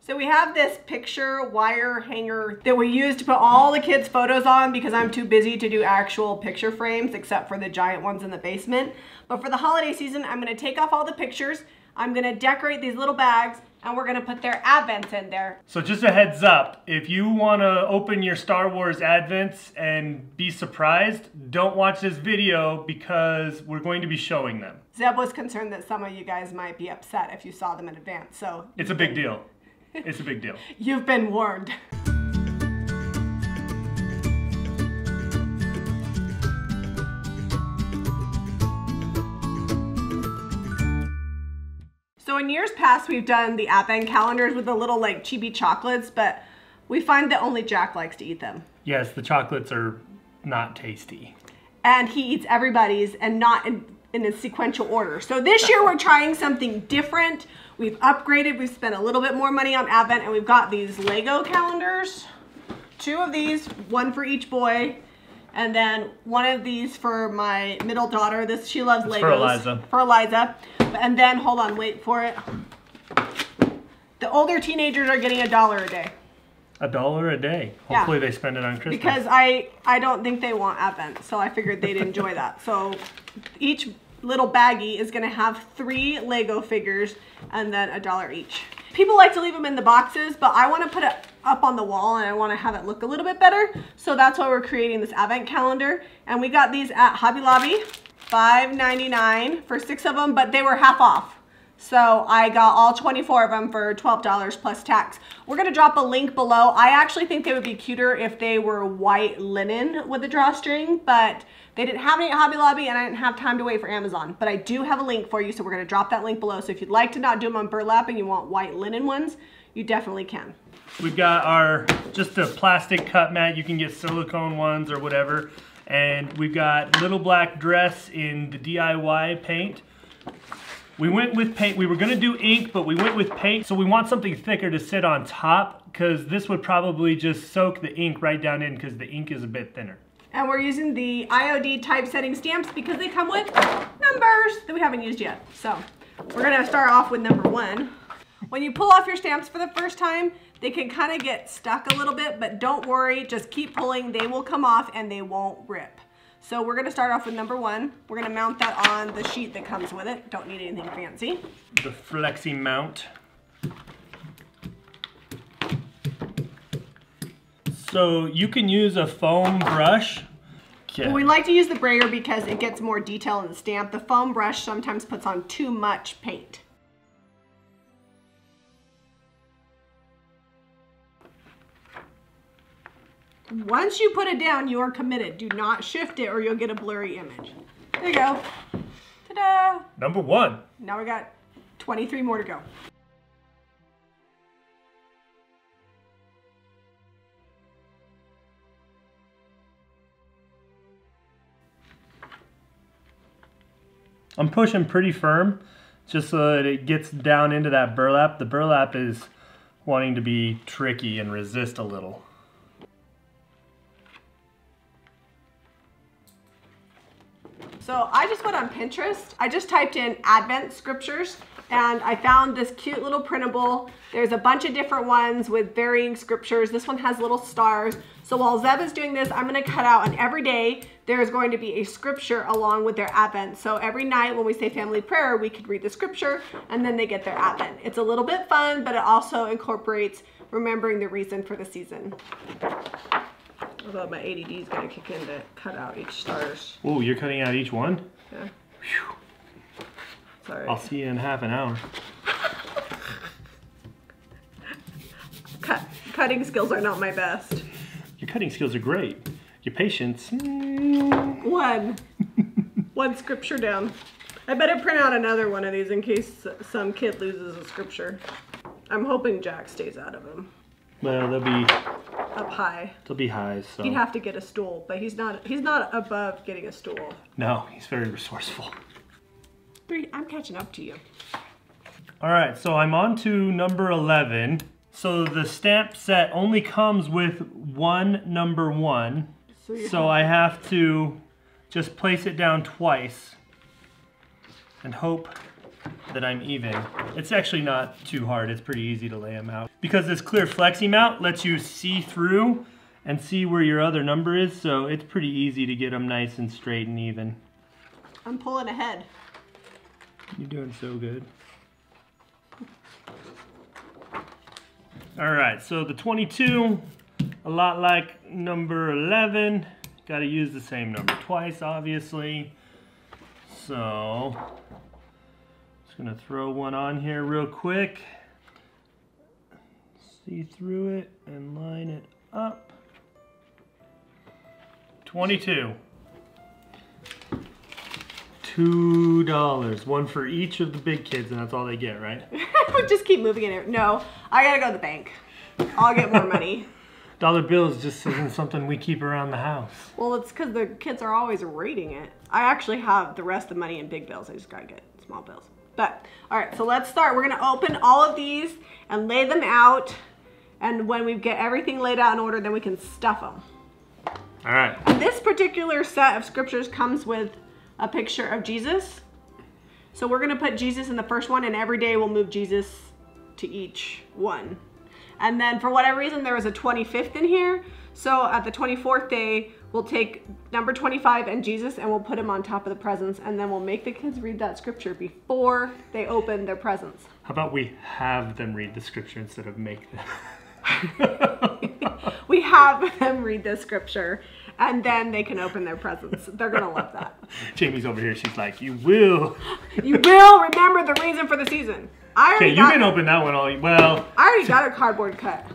So we have this picture wire hanger that we use to put all the kids' photos on because I'm too busy to do actual picture frames except for the giant ones in the basement. But for the holiday season, I'm gonna take off all the pictures, I'm gonna decorate these little bags, and we're gonna put their advents in there. So just a heads up, if you wanna open your Star Wars advents and be surprised, don't watch this video because we're going to be showing them. Zeb was concerned that some of you guys might be upset if you saw them in advance, so. It's a big deal. It's a big deal. You've been warned. So in years past, we've done the advent calendars with the little like chibi chocolates, but we find that only Jack likes to eat them. Yes, the chocolates are not tasty. And he eats everybody's and not in a sequential order. So this year we're trying something different. We've upgraded, we've spent a little bit more money on Advent, and we've got these Lego calendars. 2 of these, 1 for each boy, and then 1 of these for my middle daughter. She loves Legos. For Eliza. For Eliza. And then, hold on, wait for it. The older teenagers are getting $1 a day. $1 a day. Hopefully they spend it on Christmas. Because I don't think they want Advent, so I figured they'd enjoy that. So each little baggie is gonna have 3 Lego figures and then $1 each. People like to leave them in the boxes, but I wanna put it up on the wall and I wanna have it look a little bit better. So that's why we're creating this Advent calendar. And we got these at Hobby Lobby, $5.99 for 6 of them, but they were half off. So I got all 24 of them for $12 plus tax. We're gonna drop a link below. I actually think they would be cuter if they were white linen with a drawstring, but they didn't have any at Hobby Lobby and I didn't have time to wait for Amazon. But I do have a link for you, so we're gonna drop that link below. So if you'd like to not do them on burlap and you want white linen ones, you definitely can. We've got just a plastic cut mat. You can get silicone ones or whatever. And we've got little black dress in the DIY paint. We went with paint. We were gonna do ink, but we went with paint. So we want something thicker to sit on top because this would probably just soak the ink right down in because the ink is a bit thinner. And we're using the IOD typesetting stamps because they come with numbers that we haven't used yet. So we're gonna start off with number 1. When you pull off your stamps for the first time, they can kind of get stuck a little bit, but don't worry, just keep pulling. They will come off and they won't rip. So we're gonna start off with number 1. We're gonna mount that on the sheet that comes with it. Don't need anything fancy. The flexi mount. So you can use a foam brush. Okay. Well, we like to use the brayer because it gets more detail in the stamp. The foam brush sometimes puts on too much paint. Once you put it down, you are committed. Do not shift it or you'll get a blurry image. There you go. Ta-da! Number 1. Now we got 23 more to go. I'm pushing pretty firm just so that it gets down into that burlap. The burlap is wanting to be tricky and resist a little. So I just went on Pinterest. I just typed in Advent scriptures and I found this cute little printable. There's a bunch of different ones with varying scriptures. This one has little stars. So while Zeb is doing this, I'm gonna cut out, and every day there's going to be a scripture along with their Advent. So every night when we say family prayer, we could read the scripture and then they get their Advent. It's a little bit fun, but it also incorporates remembering the reason for the season. Although my ADD is going to kick in to cut out each stars. Oh, you're cutting out each one? Yeah. Whew. Sorry. I'll see you in half an hour. Cutting skills are not my best. Your cutting skills are great. Your patience. One scripture down. I better print out another one of these in case some kid loses a scripture. I'm hoping Jack stays out of them. Well, they'll be up high. They'll be high, so he'd have to get a stool, but he's not above getting a stool. No, he's very resourceful. I'm catching up to you. All right, so I'm on to number 11. So the stamp set only comes with one number 1. So I have to just place it down twice and hope that I'm even. It's actually not too hard. It's pretty easy to lay them out. Because this clear flexi mount lets you see through and see where your other number is, so it's pretty easy to get them nice and straight and even. I'm pulling ahead. You're doing so good. All right, so the 22, a lot like number 11, got to use the same number twice, obviously. So, just gonna throw one on here real quick. See through it and line it up. 22. $2, one for each of the big kids, and that's all they get, right? Just keep moving it. No, I gotta go to the bank. I'll get more money. Dollar bills just isn't something we keep around the house. Well, it's because the kids are always rating it. I actually have the rest of the money in big bills. I just gotta get small bills. But, all right, so let's start. We're gonna open all of these and lay them out. And when we get everything laid out in order, then we can stuff them. All right. And this particular set of scriptures comes with a picture of Jesus. So we're gonna put Jesus in the first one, and every day we'll move Jesus to each one. And then for whatever reason, there was a 25th in here. So at the 24th day, we'll take number 25 and Jesus, and we'll put him on top of the presents, and then we'll make the kids read that scripture before they open their presents. How about we have them read the scripture instead of make them? We have them read the scripture, and then they can open their presents. They're gonna love that. Jamie's over here, she's like, you will. You will remember the reason for the season. Okay, you can open that one all, well. I already got a cardboard cut.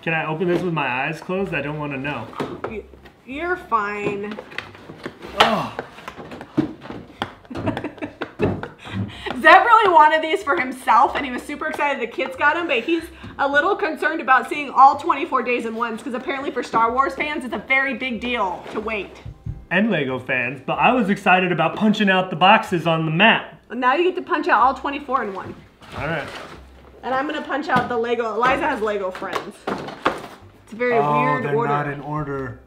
Can I open this with my eyes closed? I don't want to know. You're fine. Oh. Zeb really wanted these for himself, and he was super excited the kids got them, but he's a little concerned about seeing all 24 days in ones, because apparently for Star Wars fans, it's a very big deal to wait. And Lego fans, but I was excited about punching out the boxes on the map. Now you get to punch out all 24 in one. All right. And I'm gonna punch out the Lego. Eliza has Lego friends. It's a very weird order. Oh, they're not in order.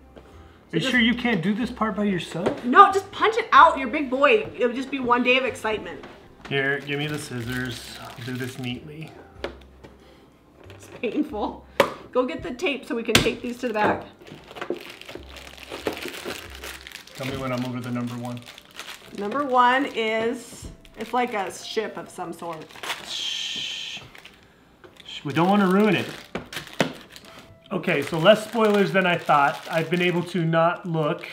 Are you sure you can't do this part by yourself? No, just punch it out. You're a big boy. It'll just be one day of excitement. Here, give me the scissors. I'll do this neatly. It's painful. Go get the tape so we can tape these to the back. Tell me when I'm over the number one. Number one is, it's like a ship of some sort. Shh. We don't want to ruin it. Okay, so less spoilers than I thought. I've been able to not look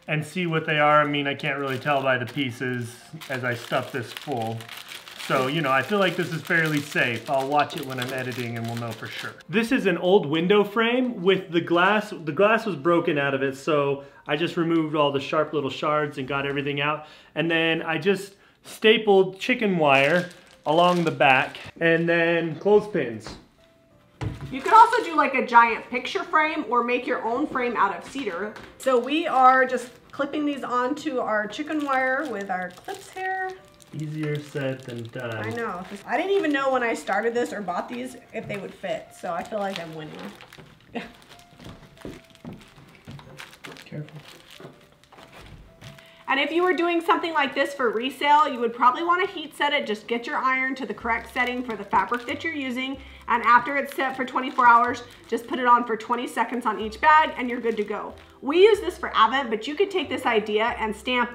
and see what they are. I mean, I can't really tell by the pieces as I stuff this full. So, you know, I feel like this is fairly safe. I'll watch it when I'm editing and we'll know for sure. This is an old window frame with the glass. The glass was broken out of it, so I just removed all the sharp little shards and got everything out. And then I just stapled chicken wire along the back and then clothespins. You could also do like a giant picture frame or make your own frame out of cedar. So we are just clipping these onto our chicken wire with our clips here. Easier said than done. I know. I didn't even know when I started this or bought these if they would fit. So I feel like I'm winning. Careful. And if you were doing something like this for resale, you would probably want to heat set it. Just get your iron to the correct setting for the fabric that you're using. And after it's set for 24 hours, just put it on for 20 seconds on each bag and you're good to go. We use this for Advent, but you could take this idea and stamp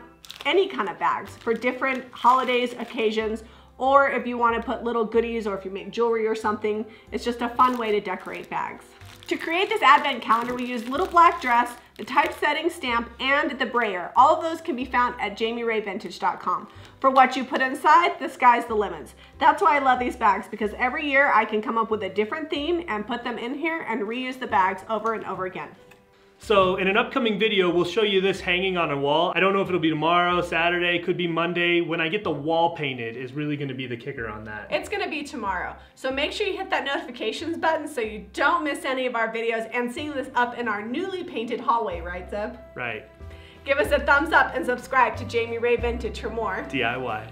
any kind of bags for different holidays, occasions, or if you want to put little goodies or if you make jewelry or something. It's just a fun way to decorate bags. To create this Advent calendar, we use little black dress, the typesetting stamp, and the brayer. All of those can be found at jamirayvintage.com. For what you put inside, the sky's the limits. That's why I love these bags, because every year I can come up with a different theme and put them in here and reuse the bags over and over again. So in an upcoming video, we'll show you this hanging on a wall. I don't know if it'll be tomorrow, Saturday, could be Monday. When I get the wall painted is really gonna be the kicker on that. It's gonna be tomorrow. So make sure you hit that notifications button so you don't miss any of our videos and seeing this up in our newly painted hallway, right, Zeb? Right. Give us a thumbs up and subscribe to Jami Ray Vintage for more DIY.